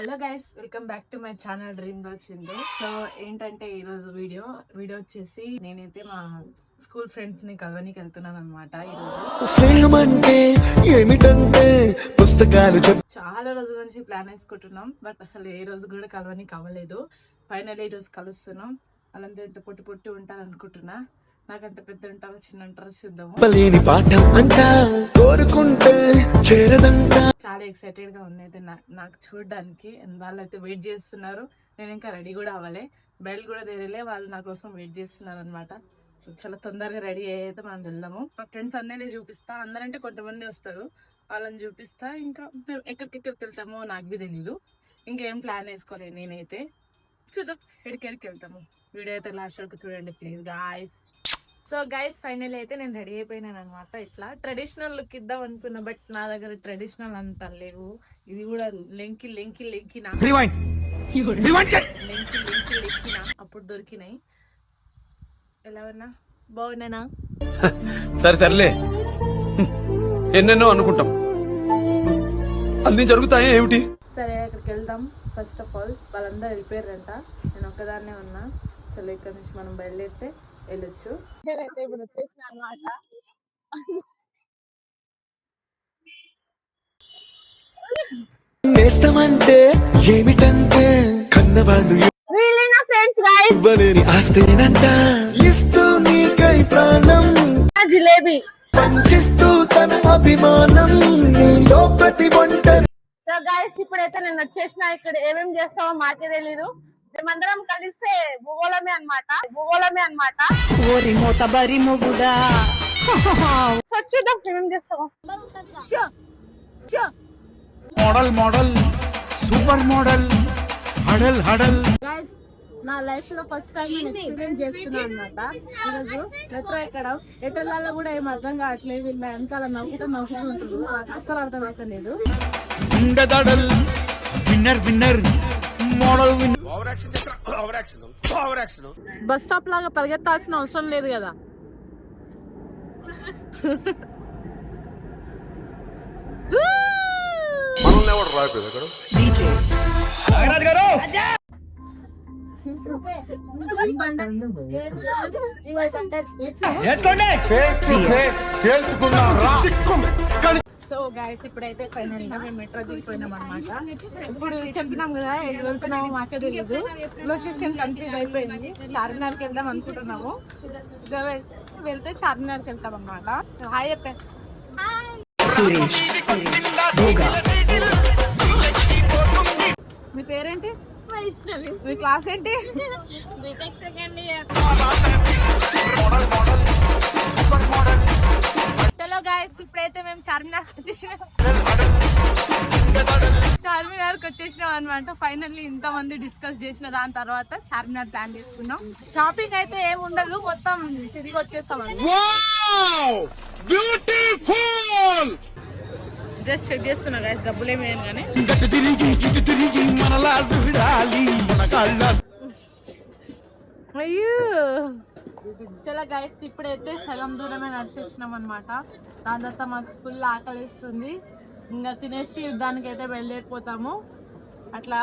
Hello guys, welcome back to my channel dream girl Sindhu. So ఏంటంటే ఈరోజు video వచ్చేసి నేనైతే మా స్కూల్ ఫ్రెండ్స్ ని కలవనికి వెళ్తున్నాను అనమాట. చాలా రోజుల నుంచి ప్లాన్ వేసుకుంటున్నాం, బట్ అసలు ఏ రోజు కూడా కలవనికి అవ్వలేదు. ఫైనల్ ఈ రోజు కలుస్తున్నాం. వాళ్ళంతా ఎంత పొట్టి పొట్టి ఉంటారు అనుకుంటున్నా, నాకంత పెద్ద ఉంటారో చిన్న ఉంటారో చూద్దాము. చాలా ఎక్సైటెడ్ గా ఉంది అయితే నాకు చూడడానికి. వాళ్ళు అయితే వెయిట్ చేస్తున్నారు. నేను ఇంకా రెడీ కూడా అవ్వలే, బయలు కూడా తెరలే. వాళ్ళు నా కోసం వెయిట్ చేస్తున్నారు అనమాట. సో చాలా తొందరగా రెడీ అయితే మనం వెళ్దాము. మా ఫ్రెండ్స్ అందరినీ చూపిస్తా. అందరంటే కొంతమంది వస్తారు, వాళ్ళని చూపిస్తా. ఇంకా ఎక్కడికి వెళ్తామో నాకు బి తెలీదు. ఇంకేం ప్లాన్ వేసుకోలేదు నేనైతే. చూద్దాం ఎక్కడికి వెళ్తాము. వీడియో అయితే లాస్ట్ వరకు చూడండి please guys. So guys final అయితే నేను రెడీ అయిపోయినాను అనమాట. ఇట్లా ట్రెడిషనల్ లుక్ ఇద్దాం అనుకున్నా, బట్ నా దగ్గర ట్రెడిషనల్ అంతా లేవు. ఇది కూడా లెంకినా అప్పుడు దొరికినాయి. ఎలా ఉన్నా బాగున్నానా? సరే సర్లే, ఎన్నెన్నో అనుకుంటాం, అన్ని జరుగుతాయి ఏమిటి. సరే అక్కడికి వెళ్దాం. ఫస్ట్ ఆఫ్ ఆల్ వాళ్ళందరూ వెళ్ళిపోయారంట, నేను ఒక్కదాన్నే ఉన్నా. చలో ఇక్కడ నుంచి మనం బయలుదేరితే వెళ్ళొచ్చు. నేనైతే ఇప్పుడు వచ్చేసిన అనమాట. నేస్తమంటే ఏమిటంటే కన్నవాళ్ళు ఆస్తేనంట ఇస్తూ నీకై ప్రాణం జిలేబీ పంచిస్తూ తన అభిమానం నీలో ప్రతి ఒంటరి. సో గైస్ ఇప్పుడైతే నేను వచ్చేసిన. ఇక్కడ ఏమేమి చేస్తామో మాకే తెలీదు. మేమందరం కలిస్తే భూగోళమే అన్నమాట. ఓరి మూత బరి మొగుడా. సో చూద్దాం ఏమేం చేస్తామో. మోడల్ సూపర్ మోడల్ హడల్. గైస్ నా లైఫ్ లో ఫస్ట్ టైం నేను ఎక్స్పీరియన్స్ చేస్తున్నా అనమాట. ఈరోజు మెట్రో ఎక్కడం ఎటర్లలో కూడా ఏం అర్థం కావట్లేదు. వీళ్ళు వెనకాల నవ్వుకుంటారు, అసలు అర్థం అవుతలేదు. బస్ స్టాప్ లాగా పరిగెత్తాల్సిన అవసరం లేదు కదా. సో గైస్ ఇప్పుడైతే ఫైనల్ గా మేము మెట్రో దిగిపోయినాం అనమాట. ఇప్పుడు చెప్పినాం కదా ఎటు వెళ్తున్నామో మాకే తెలియదు. లొకేషన్ కంప్లీట్ అయిపోయింది. చార్మినార్కి వెళ్దాం అనుకుంటున్నాము. వెళ్తే చార్మినార్కి వెళ్తాం అనమాట. హాయ్ చెప్పే. మీ పేరేంటి? వైష్ణవి. మీ క్లాస్ ఏంటి? BTech second year. చలో గైస్ ఇప్పుడైతే మేము చార్మినార్కి వచ్చేసినాం అనమాట. ఫైనల్లీ ఇంత మంది డిస్కస్ చేసిన దాని తర్వాత చార్మినార్ ప్లాన్ చేసుకున్నాం. షాపింగ్ అయితే ఏమి ఉండదు, మొత్తం తిరిగి వచ్చేస్తాం. జస్ట్ చెక్ చేస్తున్నా గైస్, డబ్బులు ఏమి వేయను కానీ. అయ్యో చలో గైస్ ఇప్పుడైతే సగం దూరమే నడిచేసినాం అనమాట. దాని తర్వాత మాకు ఫుల్ ఆకలిస్తుంది. ఇంకా తినేసి యుద్ధానికి అయితే బయలుదేరిపోతాము. అట్లా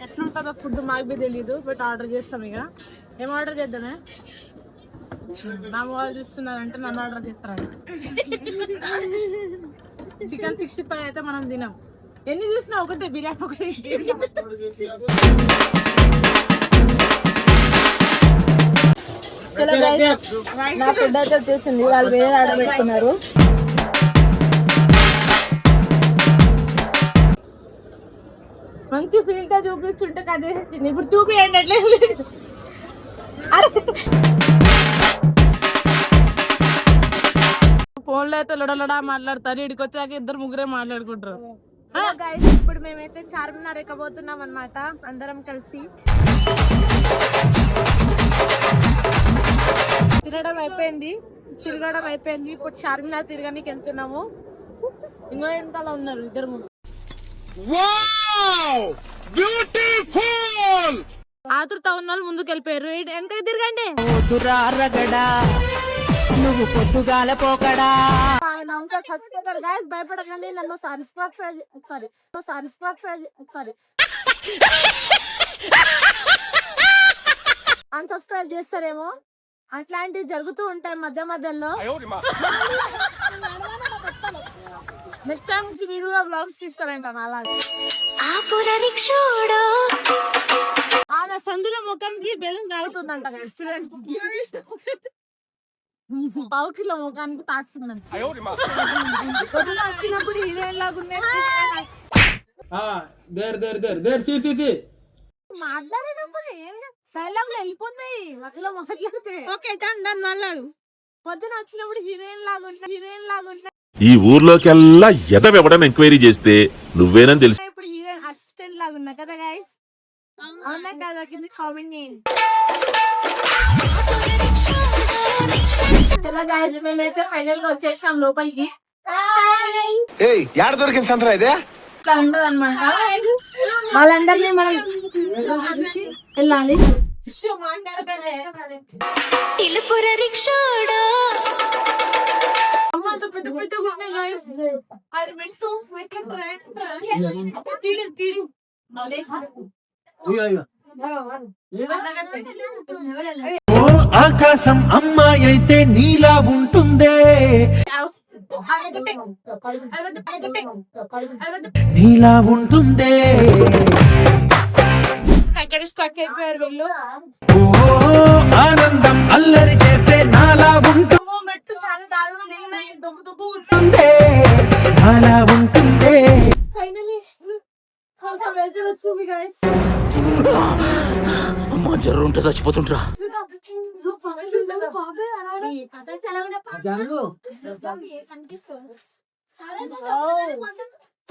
ఎట్లుంటుందో ఫుడ్ మాకు బి తెలీదు, బట్ ఆర్డర్ చేస్తాం. ఇక ఏం ఆర్డర్ చేద్దామే? నా వాళ్ళు చూస్తున్నారంటే నన్ను ఆర్డర్ చేస్తారంట. చికెన్ 65 అయితే మనం తినాం. ఎన్ని చూసినా ఒకటే, బిర్యానీ ఒకటే. నా ఫుడ్ అయితే వచ్చేసింది. వాళ్ళు వేరే ఆర్డర్ పెట్టుకున్నారు. మంచి ఫీల్తో చూపిస్తుంటే కట్టేసింది. ఇప్పుడు చూపియండి ఎట్లా. ఫోన్లో అయితే లొడలడా మాట్లాడతారు. ఇడికి వచ్చాక ఇద్దరు ముగ్గురే మాట్లాడుకుంటారు. ఇప్పుడు మేమైతే చార్మినార్ ఎక్కబోతున్నాం అనమాట, అందరం కలిసి. తిరగడం అయిపోయింది. ఇప్పుడు చార్మినార్ తిరగడానికి వెళ్తున్నాము. ఇంకో ఎంతలా ఉన్నారు ఇద్దరు ముగ్గురు. ఆతృత ఉన్న వాళ్ళు ముందుకు వెళ్ళిపోయారు. వెనక తిరగండి. నువ్వు పొద్దుగాల పోకడా చచ్చిపోతారు గాయస్, భయపడకండి. నన్ను అన్సబ్స్క్రైబ్ చేస్తారేమో, అట్లాంటివి జరుగుతూ ఉంటాయి మధ్య మధ్యలో. నెక్స్ట్ టైం నుంచి మీరు కూడా బ్లాగ్స్ తీస్తారంటాను అలాగే. ఆమె సందులో ముఖంకి బెలూన్ కాలుతుందంట పావు కిలో ముఖానికి తాకుతుందంట. పొద్దున వచ్చినప్పుడు హీరోయిన్ లాగా మాట్లాడేటప్పుడు డైలాగ్ వెళ్ళిపోతాయి మధ్యలో మాట్లాడితే. ఓకే డన్ మాట్లాడు. పొద్దున వచ్చినప్పుడు హీరోయిన్ లాగా ఉంటాయి. ఈ ఊర్లోకెల్లా ఎదవెవడం ఎంక్వైరీ చేస్తే నువ్వేనని తెలుసు. ఇప్పుడు హీరోయిన్ అసిస్టెంట్ లాగా ఉన్నా కదా గైస్, అవునా కదా? కింద కామెంట్ చేయండి. చలో గైస్, మేమైతే ఫైనల్ గా వచ్చేసాం లోపలికి. యాడ దొరికింది సంతరా ఇదే? ఇట్లా ఉండదు అనమాట. వాళ్ళందరినీ మనం వెళ్ళాలి. అమ్మాతో పెద్ద పెద్దగా ఉన్నాయి గైస్. అది మెడుస్తూ తీడు ఆకాశం అమ్మాయి అయితే నీలా ఉంటుందే, నీలా ఉంటుందే. అక్కడ స్టక్ అయిపోయారు వీళ్ళు. ఓ ఆనందం అల్లరి చేస్తే నాలా మెట్టు చాలా దారుణంగా దుబ్బు ఉంటుందే, నాలా ఉంటుందే. ఫైనలీ కొంచెం వెళ్తురు వచ్చింది గైస్. అమ్మా జర్ర ఉంటే చచ్చిపోతుంటరా.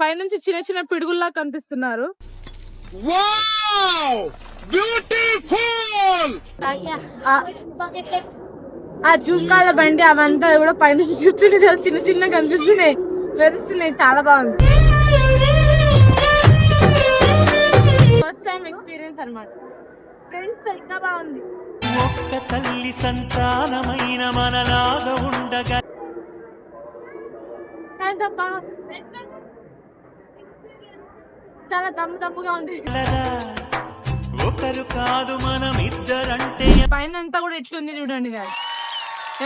పైనుంచి చిన్న చిన్న పిడుగుల్లా కనిపిస్తున్నారు. ఆ జూకాల బండి అవంతా కూడా పైనుంచి చూస్తుంటే చిన్న చిన్న కనిపిస్తున్నాయి, మెరుస్తున్నాయి. చాలా బాగుంది. ఫస్ట్ టైం ఎక్స్పీరియన్స్ అనమాట. ఫ్రెండ్స్ ఇంకా బాగుంది. ఒక్క తల్లి సంతానమైన మనలాగా ఉండగా చాలా దమ్ముగా ఉంది. ఒకరు కాదు మనం ఇద్దరంటే. పైన అంతా కూడా ఎట్లుంది చూడండి గాయ,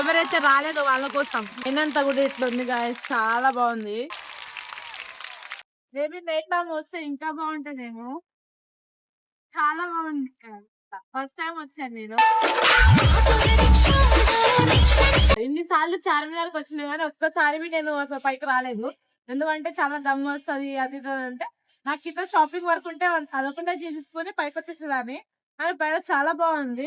ఎవరైతే రాలేదో వాళ్ళ కోసం. పైన అంతా కూడా ఎట్లుంది గాయ, చాలా బాగుంది. మేబీ నైట్ టైం వస్తే ఇంకా బాగుంటుందేమో. చాలా బాగుంది. ఫస్ట్ టైం వచ్చాను నేను. ఇన్నిసార్లు చార్మినార్కి వచ్చినా కానీ ఒక్కసారి నేను అసలు పైకి రాలేదు. ఎందుకంటే చాలా దమ్ము వస్తుంది అది అంటే. నాకు ఇక్కడ షాపింగ్ వర్క్ ఉంటే అదొకటే చేసేసుకుని పైకి వచ్చేసేదాన్ని. అది పైన చాలా బాగుంది.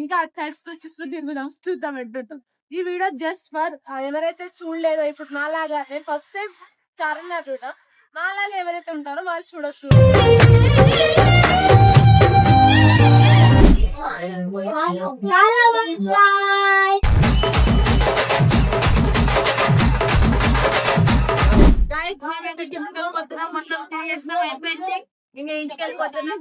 ఇంకా టెక్స్ట్ చూద్దాం ఎట్టు. ఈ వీడియో జస్ట్ ఫర్ ఎవరైతే చూడలేదో, ఇప్పుడు నాలాగా నేను ఫస్ట్ టైం చార్మినార్ చూద్దాం, నాలాగా ఎవరైతే ఉంటారో వాళ్ళు చూడొచ్చు. ఇంకా ఇంటికి వెళ్ళిపోతున్నాం.